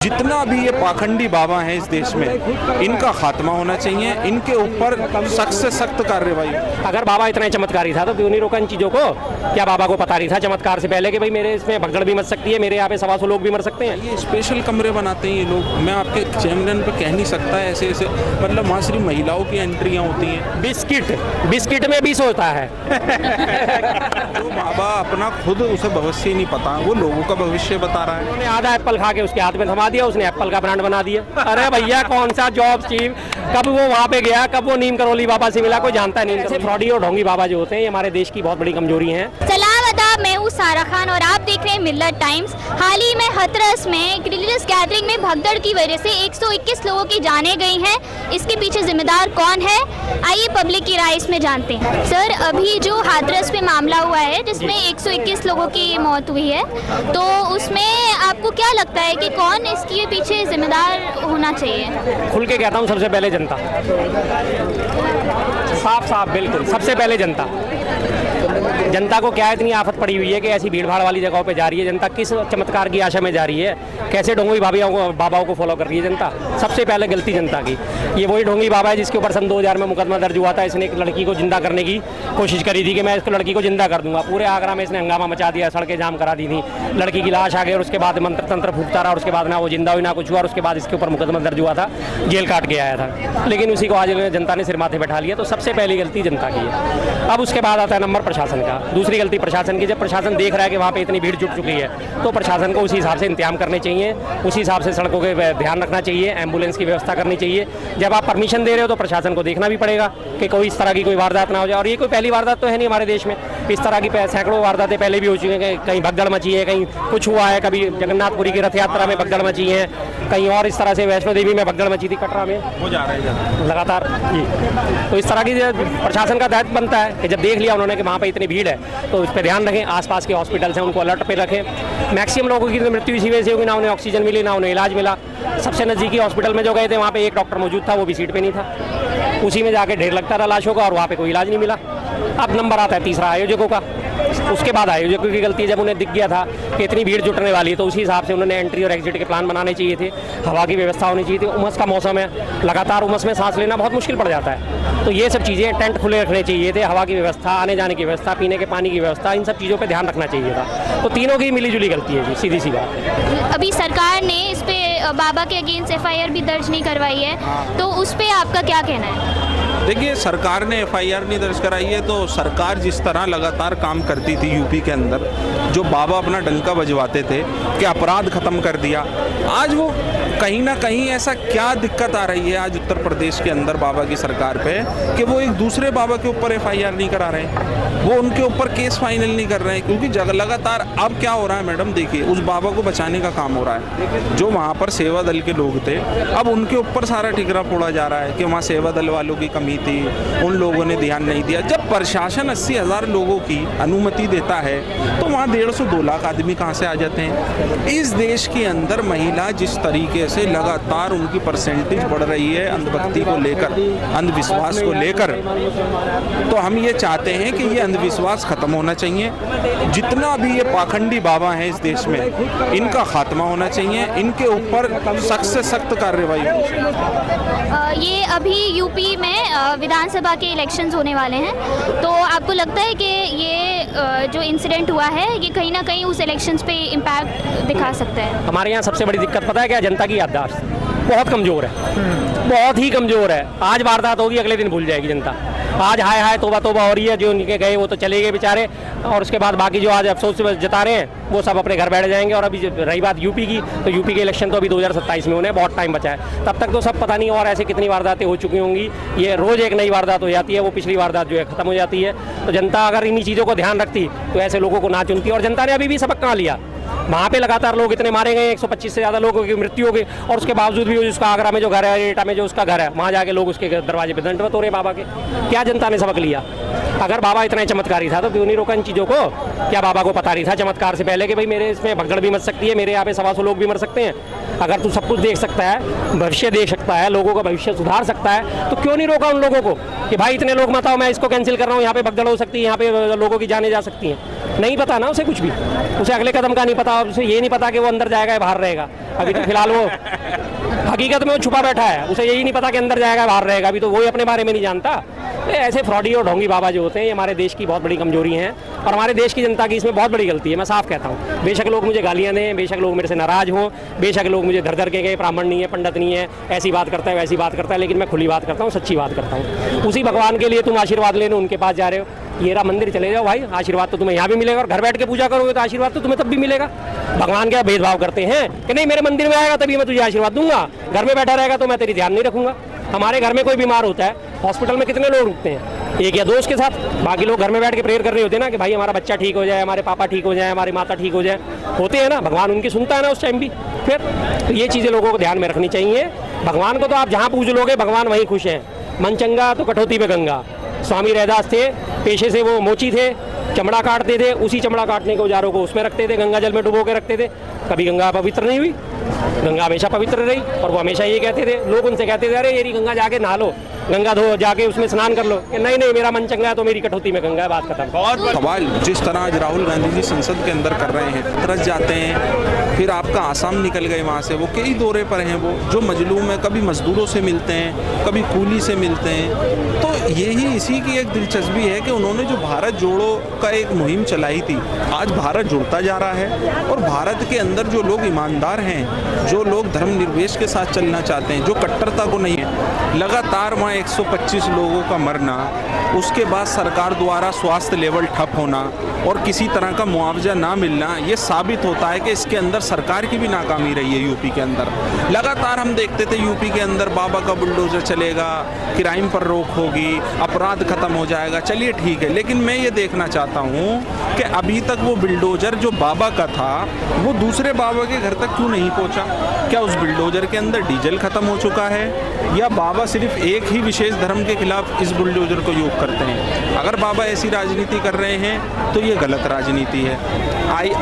जितना भी ये पाखंडी बाबा हैं इस देश में, इनका खात्मा होना चाहिए। इनके ऊपर सख्त से सख्त कार्रवाई। अगर बाबा इतना चमत्कारी था तो क्यों नहीं रोका इन चीज़ों को? क्या बाबा को पता नहीं था चमत्कार से पहले कि भाई मेरे इसमें भगदड़ भी मच सकती है, मेरे यहाँ पे 125 लोग भी मर सकते हैं? ये स्पेशल कमरे बनाते हैं ये लोग। मैं आपके चैनल पे कह नहीं सकता ऐसे ऐसे, मतलब वहाँ सिर्फ महिलाओं की एंट्रियाँ होती हैं। बिस्किट में 20 होता है। जो बाबा अपना खुद उसे भविष्य नहीं पता, वो लोगों का भविष्य बता रहा है। उन्होंने आधा एप्पल खा के उसके हाथ में थमा दिया, उसने एप्पल का ब्रांड बना दिया। अरे भैया कौन सा जॉब चीफ, कब वो वहाँ पे गया, कब वो नीम करोली बाबा से मिला, कोई जानता नहीं। ऐसे फ्रॉडी और ढोंगी बाबा जो होते हैं ये हमारे देश की बहुत बड़ी कमजोरी है। सलाम आदाब, मैं हूँ सारा खान और आप देख रहे हैं मिल्लत टाइम्स। हाल ही में हाथरस में एक रिलीजियस गैदरिंग में भगदड़ की वजह से 121 लोगों की जानें गई हैं। इसके पीछे जिम्मेदार कौन है, आइए पब्लिक की राय इसमें जानते हैं। सर, अभी जो हाथरस में मामला हुआ है जिसमें 121 लोगों की मौत हुई है, तो उसमें आपको क्या लगता है कि कौन इसके पीछे जिम्मेदार होना चाहिए? खुल के कहता हूँ, सबसे पहले जनता। साफ बिल्कुल, सबसे पहले जनता को क्या इतनी आफत पड़ी हुई है कि ऐसी भीड़ भाड़ वाली जगहों पे जा रही है जनता? किस चमत्कार की आशा में जा रही है? कैसे ढोंगी बाबाओं को फॉलो कर रही है जनता? सबसे पहले गलती जनता की। ये वही ढोंगी बाबा है जिसके ऊपर सन 2000 में मुकदमा दर्ज हुआ था। इसने एक लड़की को जिंदा करने की कोशिश करी थी कि मैं इस लड़की को जिंदा कर दूंगा। पूरे आगरा में इसने हंगामा मचा दिया, सड़कें जाम करा दी थी। लड़की की लाश आ गई और उसके बाद मंत्र तंत्र फूकता रहा और उसके बाद ना वो जिंदा हुई ना कुछ हुआ। और उसके बाद इसके ऊपर मुकदमा दर्ज हुआ था, जेल काट के आया था, लेकिन उसी को आज जनता ने सिर माथे बैठा लिया। तो सबसे पहली गलती जनता की है। अब उसके बाद आता है नंबर प्रशासन का। दूसरी गलती प्रशासन की। जब प्रशासन देख रहा है कि वहाँ पे इतनी भीड़ जुट चुकी है तो प्रशासन को उसी हिसाब से इंतजाम करने चाहिए, उसी हिसाब से सड़कों के ध्यान रखना चाहिए, एम्बुलेंस की व्यवस्था करनी चाहिए। जब आप परमिशन दे रहे हो तो प्रशासन को देखना भी पड़ेगा कि कोई इस तरह की कोई वारदात ना हो जाए। और ये कोई पहली वारदात तो है नहीं हमारे देश में, इस तरह की सैकड़ों वारदातें पहले भी हो चुकी हैं। कहीं भगदड़ मची है, कहीं कुछ हुआ है, कभी जगन्नाथपुरी की रथ यात्रा में भगदड़ मची है, कहीं और इस तरह से वैष्णो देवी में भगदड़ मची थी, कटरा में हो जा रहा है लगातार जी। तो इस तरह की प्रशासन का दायित्व बनता है कि जब देख लिया उन्होंने कि वहाँ पे इतनी भीड़ है तो उस पर ध्यान रखें। आसपास के हॉस्पिटल्स हैं उनको अलर्ट पे रखें। मैक्सिमम लोगों की तो मृत्यु इसी वजह से होगी, ना उन्हें ऑक्सीजन मिली ना उन्हें इलाज मिला। सबसे नज़दीकी हॉस्पिटल में जो गए थे वहाँ पे एक डॉक्टर मौजूद था, वो भी सीट पे नहीं था, उसी में जाके ढेर लगता रहा लाशों का और वहाँ पे कोई इलाज नहीं मिला। अब नंबर आता है तीसरा आयोजकों का। उसके बाद आयोजकों की गलती, जब उन्हें दिख गया था कि इतनी भीड़ जुटने वाली है तो उसी हिसाब से उन्होंने एंट्री और एग्जिट के प्लान बनाने चाहिए थे। हवा की व्यवस्था होनी चाहिए थी। उमस का मौसम है, लगातार उमस में सांस लेना बहुत मुश्किल पड़ जाता है। तो ये सब चीज़ें, टेंट खुले रखने चाहिए थे, हवा की व्यवस्था, आने जाने की व्यवस्था, पीने के पानी की व्यवस्था, इन सब चीज़ों पर ध्यान रखना चाहिए था। तो तीनों की मिलीजुली गलती है जी, सीधी सी बात। अभी सरकार ने इस पे बाबा के अगेंस्ट FIR भी दर्ज नहीं करवाई है, तो उस पर आपका क्या कहना है? देखिए, सरकार ने FIR नहीं दर्ज कराई है तो सरकार जिस तरह लगातार काम करती थी यूपी के अंदर, जो बाबा अपना डंका बजवाते थे कि अपराध खत्म कर दिया, आज वो कहीं ना कहीं ऐसा क्या दिक्कत आ रही है आज उत्तर प्रदेश के अंदर बाबा की सरकार पे कि वो एक दूसरे बाबा के ऊपर FIR नहीं करा रहे हैं, वो उनके ऊपर केस फाइनल नहीं कर रहे हैं। क्योंकि लगातार अब क्या हो रहा है मैडम, देखिए, उस बाबा को बचाने का काम हो रहा है। जो वहाँ पर सेवा दल के लोग थे, अब उनके ऊपर सारा ठिकरा फोड़ा जा रहा है कि वहाँ सेवा दल वालों की कमी थी, उन लोगों ने ध्यान नहीं दिया। जब प्रशासन 80,000 लोगों की अनुमति देता है तो वहाँ 150-2 लाख आदमी कहाँ से आ जाते हैं? इस देश के अंदर महिला जिस तरीके से लगातार उनकी परसेंटेज बढ़ रही है अंधभक्ति को लेकर, अंधविश्वास को लेकर, तो हम ये चाहते हैं कि ये अंधविश्वास खत्म होना चाहिए। जितना भी ये पाखंडी बाबा हैं इस देश में, इनका खात्मा होना चाहिए। इनके ऊपर सख्त से सख्त कार्रवाई होनी चाहिए। ये अभी यूपी में विधानसभा के इलेक्शंस होने वाले हैं, तो आपको लगता है कि ये जो इंसिडेंट हुआ है ये कहीं ना कहीं उस इलेक्शंस पे इम्पैक्ट दिखा सकता है? हमारे यहाँ सबसे बड़ी दिक्कत पता है क्या? जनता की याददाश्त बहुत कमज़ोर है, बहुत ही कमज़ोर है। आज वारदात होगी, अगले दिन भूल जाएगी जनता। आज हाय हाय तोबा तोबा हो रही है, जो उनके गए वो तो चले गए बेचारे, और उसके बाद बाकी जो आज अफसोस जता रहे हैं वो सब अपने घर बैठ जाएंगे। और अभी रही बात यूपी की, तो यूपी के इलेक्शन तो अभी 2027 में होने, बहुत टाइम बचा है, तब तक तो सब पता नहीं और ऐसे कितनी वारदातें हो चुकी होंगी। ये रोज़ एक नई वारदात हो जाती है, वो पिछली वारदात जो है ख़त्म हो जाती है। तो जनता अगर इन्हीं चीज़ों को ध्यान रखती तो ऐसे लोगों को ना चुनती। और जनता ने अभी भी सबक कहाँ लिया? वहाँ पे लगातार लोग इतने मारे गए, 125 से ज़्यादा लोगों की मृत्यु हो गई, और उसके बावजूद भी उसका आगरा में जो घर है, एटा में जो उसका घर है, वहाँ जाके लोग उसके दरवाजे पे दंडवत हो रहे बाबा के। क्या जनता ने सबक लिया? अगर बाबा इतना चमत्कारी था तो क्यों नहीं रोका इन चीज़ों को? क्या बाबा को पता नहीं था चमत्कार से पहले कि भाई मेरे इसमें भगदड़ भी मच सकती है, मेरे यहाँ पे 125 लोग भी मर सकते हैं? अगर तू सब कुछ देख सकता है, भविष्य देख सकता है, लोगों का भविष्य सुधार सकता है, तो क्यों नहीं रोका उन लोगों को कि भाई इतने लोग मत आओ, मैं इसको कैंसिल कर रहा हूँ, यहाँ पे भगदड़ हो सकती है, यहाँ पे लोगों की जानें जा सकती हैं? नहीं पता ना उसे कुछ भी, उसे अगले कदम का नहीं पता, उसे ये नहीं पता कि वो अंदर जाएगा या बाहर रहेगा। अभी तो फिलहाल वो हकीकत में वो छुपा बैठा है, उसे यही नहीं पता कि अंदर जाएगा बाहर रहेगा, अभी तो वही अपने बारे में नहीं जानता। ऐसे फ्रॉडी और ढोंगी बाबा जो होते हैं ये हमारे देश की बहुत बड़ी कमजोरी हैं और हमारे देश की जनता की इसमें बहुत बड़ी गलती है। मैं साफ कहता हूँ, बेशक लोग मुझे गालियाँ दें, बेशक लोग मेरे से नाराज हों, बेशक लोग मुझे धर धर के गए ब्राह्मण नहीं है, पंडित नहीं है, ऐसी बात करता है वैसी बात करता है, लेकिन मैं खुली बात करता हूँ, सच्ची बात करता हूँ। उसी भगवान के लिए तुम आशीर्वाद लेने उनके पास जा रहे हो, ये रहा मंदिर चले जाओ भाई, आशीर्वाद तो तुम्हें यहाँ भी मिलेगा और घर बैठ के पूजा करोगे तो आशीर्वाद तो तुम्हें तब भी मिलेगा। भगवान क्या भेदभाव करते हैं कि नहीं मेरे मंदिर में आएगा तभी मैं तुझे आशीर्वाद दूंगा, घर में बैठा रहेगा तो मैं तेरी ध्यान नहीं रखूंगा। हमारे घर में कोई बीमार होता है, हॉस्पिटल में कितने लोग रुकते हैं, एक या दो उसके साथ, बाकी लोग घर में बैठ के प्रेयर कर रहे होते हैं ना कि भाई हमारा बच्चा ठीक हो जाए, हमारे पापा ठीक हो जाए, हमारी माता ठीक हो जाए, होते हैं ना, भगवान उनकी सुनता है ना उस टाइम भी। फिर तो ये चीज़ें लोगों को ध्यान में रखनी चाहिए। भगवान को तो आप जहाँ पूज लोगे भगवान वहीं खुश है। मन चंगा तो कठौती में गंगा। स्वामी रैदास थे, पेशे से वो मोची थे, चमड़ा काटते थे, उसी चमड़ा काटने के औजारों को उसमें रखते थे, गंगा जल में डुबो के रखते थे, कभी गंगा पवित्र नहीं हुई। गंगा हमेशा पवित्र रही और वो हमेशा ये कहते थे, लोग उनसे कहते थे अरे ये गंगा जाके नहा लो, गंगा धो जाके उसमें स्नान कर लो, कि नहीं नहीं मेरा मन चंगा है तो मेरी कठौती में गंगा है, बात खत्म। और सवाल जिस तरह आज राहुल गांधी जी संसद के अंदर कर रहे हैं, तरस जाते हैं, फिर आपका आसाम निकल गए वहाँ से, वो कई दौरे पर हैं, वो जो मजलूम है, कभी मजदूरों से मिलते हैं, कभी कूली से मिलते हैं। तो यही इसी की एक दिलचस्पी है कि उन्होंने जो भारत जोड़ो का एक मुहिम चलाई थी, आज भारत जुड़ता जा रहा है और भारत के अंदर जो लोग ईमानदार हैं, जो लोग धर्मनिरपेक्ष के साथ चलना चाहते हैं, जो कट्टरता को नहीं है, लगातार वहाँ 125 लोगों का मरना, उसके बाद सरकार द्वारा स्वास्थ्य लेवल ठप होना और किसी तरह का मुआवजा ना मिलना, ये साबित होता है कि इसके अंदर सरकार की भी नाकामी रही है। यूपी के अंदर लगातार हम देखते थे यूपी के अंदर बाबा का बुलडोजर चलेगा, क्राइम पर रोक होगी, अपराध खत्म हो जाएगा, चलिए ठीक है, लेकिन मैं ये देखना चाहता हूँ कि अभी तक वो बुलडोजर जो बाबा का था वो दूसरे बाबा के घर तक क्यों नहीं पहुँचा? क्या उस बुलडोजर के अंदर डीजल खत्म हो चुका है या बाबा सिर्फ एक ही विशेष धर्म के खिलाफ इस बुलडोजर को योग करते हैं? अगर बाबा ऐसी राजनीति कर रहे हैं तो ये गलत राजनीति है।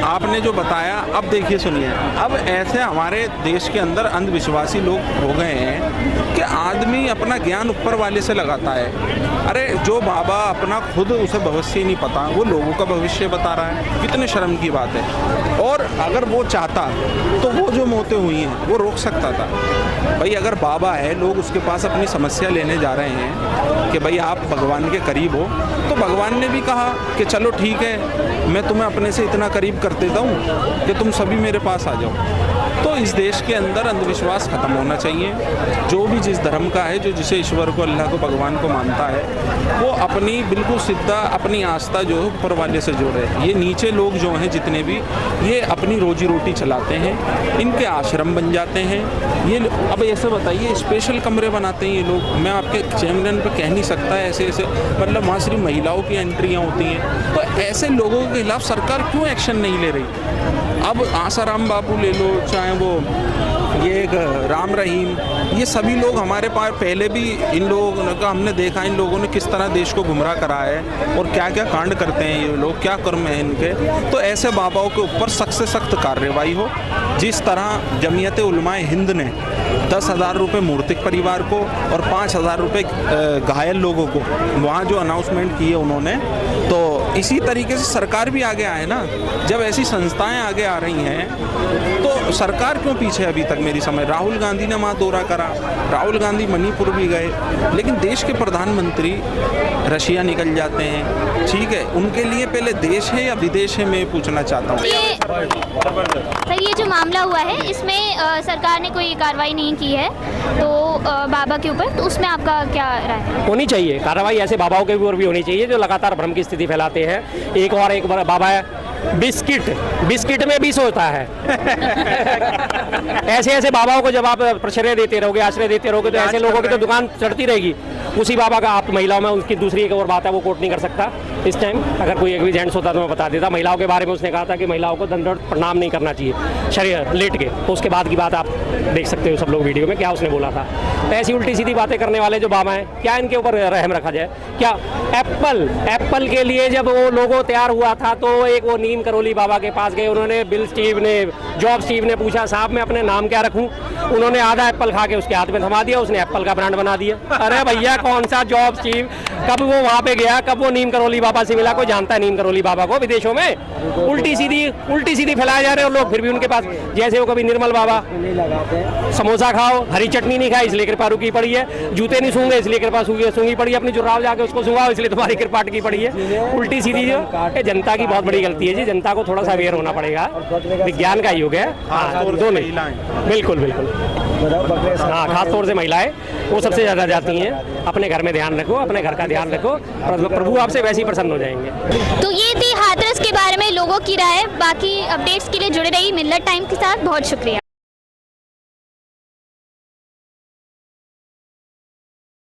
आपने जो बताया, अब देखिए सुनिए, अब ऐसे हमारे देश के अंदर अंधविश्वासी लोग हो गए हैं कि आदमी अपना ज्ञान ऊपर वाले से लगाता है। अरे जो बाबा अपना खुद उसे भविष्य नहीं पता, वो लोगों का भविष्य बता रहा है, कितने शर्म की बात है। और अगर वो चाहता तो वो जो मौतें हुई हैं वो रोक सकता था। भाई अगर बाबा है, लोग उसके पास अपनी समस्या लेने जा रहे हैं कि भाई आप भगवान के करीब हो, तो भगवान ने भी कहा कि चलो ठीक है, मैं तुम्हें अपने से इतना करीब कर देता हूँ कि तुम सभी मेरे पास आ जाओ। तो इस देश के अंदर अंधविश्वास खत्म होना चाहिए। जो भी जिस धर्म का है, जो जिसे ईश्वर को, अल्लाह को, भगवान को मानता है, वो अपनी बिल्कुल सीधा अपनी आस्था जो है ऊपर वाले से जोड़े। ये नीचे लोग जो हैं जितने भी, ये अपनी रोजी रोटी चलाते हैं, इनके आश्रम बन जाते हैं ये। अब ऐसे बताइए, स्पेशल कमरे बनाते हैं ये लोग, मैं आपके चैनल पर कह नहीं सकता ऐसे ऐसे, मतलब वहाँ सिर्फ महिलाओं की एंट्रियाँ होती हैं। तो ऐसे लोगों के खिलाफ सरकार क्यों एक्शन नहीं ले रही? अब आसाराम बापू ले लो, चाहे वो ये एक राम रहीम, ये सभी लोग हमारे पास पहले भी इन लोगों का हमने देखा, इन लोगों ने किस तरह देश को गुमराह करा है और क्या क्या कांड करते हैं ये लोग, क्या कर्म है इनके। तो ऐसे बाबाओं के ऊपर सख्त से सख्त कार्रवाई हो। जिस तरह जमीयत उलमाए हिंद ने 10,000 रुपये मूर्तिक परिवार को और 5,000 रुपये घायल लोगों को वहाँ जो अनाउंसमेंट किए उन्होंने, तो इसी तरीके से सरकार भी आगे आए ना। जब ऐसी संस्थाएं आगे आ रही हैं तो सरकार क्यों पीछे अभी तक? मेरी समझ, राहुल गांधी ने वहाँ दौरा करा, राहुल गांधी मणिपुर भी गए, लेकिन देश के प्रधानमंत्री रशिया निकल जाते हैं। ठीक है, उनके लिए पहले देश है या विदेश है, मैं पूछना चाहता हूँ। सर ये जो मामला हुआ है इसमें सरकार ने कोई कार्रवाई नहीं की है तो बाबा के ऊपर, तो उसमें आपका क्या राय है? होनी चाहिए कार्रवाई, ऐसे बाबाओं के ऊपर भी होनी चाहिए जो लगातार भ्रम की स्थिति फैलाते हैं। एक बाबा है, बिस्किट में विष होता है। ऐसे बाबाओं को जब आप प्रश्रय देते रहोगे, आश्रय देते रहोगे, तो ऐसे लोगों की तो दुकान चढ़ती रहेगी। उसी बाबा का आप महिलाओं में, उसकी दूसरी एक और बात है, वो कोर्ट नहीं कर सकता इस टाइम। अगर कोई एग्रीजेंट्स होता तो मैं बता देता। महिलाओं के बारे में उसने कहा था कि महिलाओं को दंडवत प्रणाम नहीं करना चाहिए शरीर लेट के, तो उसके बाद की बात आप देख सकते हो सब लोग वीडियो में, क्या उसने बोला था। तो ऐसी उल्टी सीधी बातें करने वाले जो बाबा हैं, क्या इनके ऊपर रहम रखा जाए? क्या एप्पल के लिए जब वो लोगो तैयार हुआ था तो एक वो नीम करोली बाबा के पास गए, उन्होंने जॉब स्टीव ने पूछा साहब मैं अपने नाम क्या रखूं? उन्होंने आधा एप्पल खा के उसके हाथ में थमा दिया, उसने एप्पल का ब्रांड बना दिया। अरे भैया कौन सा जॉब चीफ, कब वो वहाँ पे गया, कब वो नीम करोली बाबा से मिला, कोई जानता है नीम करोली बाबा को विदेशों में? उल्टी सीधी फैलाए जा रहे हैं लोग, फिर भी उनके पास जैसे वो कभी निर्मल बाबा समोसा खाओ, हरी चटनी नहीं खाई इसलिए कृपा रुकी पड़ी है, जूते नहीं सूंघे इसलिए कृपा सूंघी पड़ी है, अपनी जुर्राव जाके उसको सूंघाओ इसलिए तुम्हारी कृपा अटकी पड़ी है। उल्टी सीधी जो ये जनता की बहुत बड़ी गलती है जी, जनता को थोड़ा सा अवेयर होना पड़ेगा। विज्ञान का युग है। हाँ, दो नहीं, बिल्कुल बिल्कुल। हाँ, खास तौर से महिलाएं वो सबसे ज़्यादा जाती हैं। अपने घर में ध्यान रखो, अपने घर का ध्यान रखो, प्रभु आपसे वैसे ही प्रसन्न हो जाएंगे। तो ये थी हाथरस के बारे में लोगों की राय। बाकी अपडेट्स के लिए जुड़े रहिए मिल्लत टाइम्स के साथ। बहुत शुक्रिया।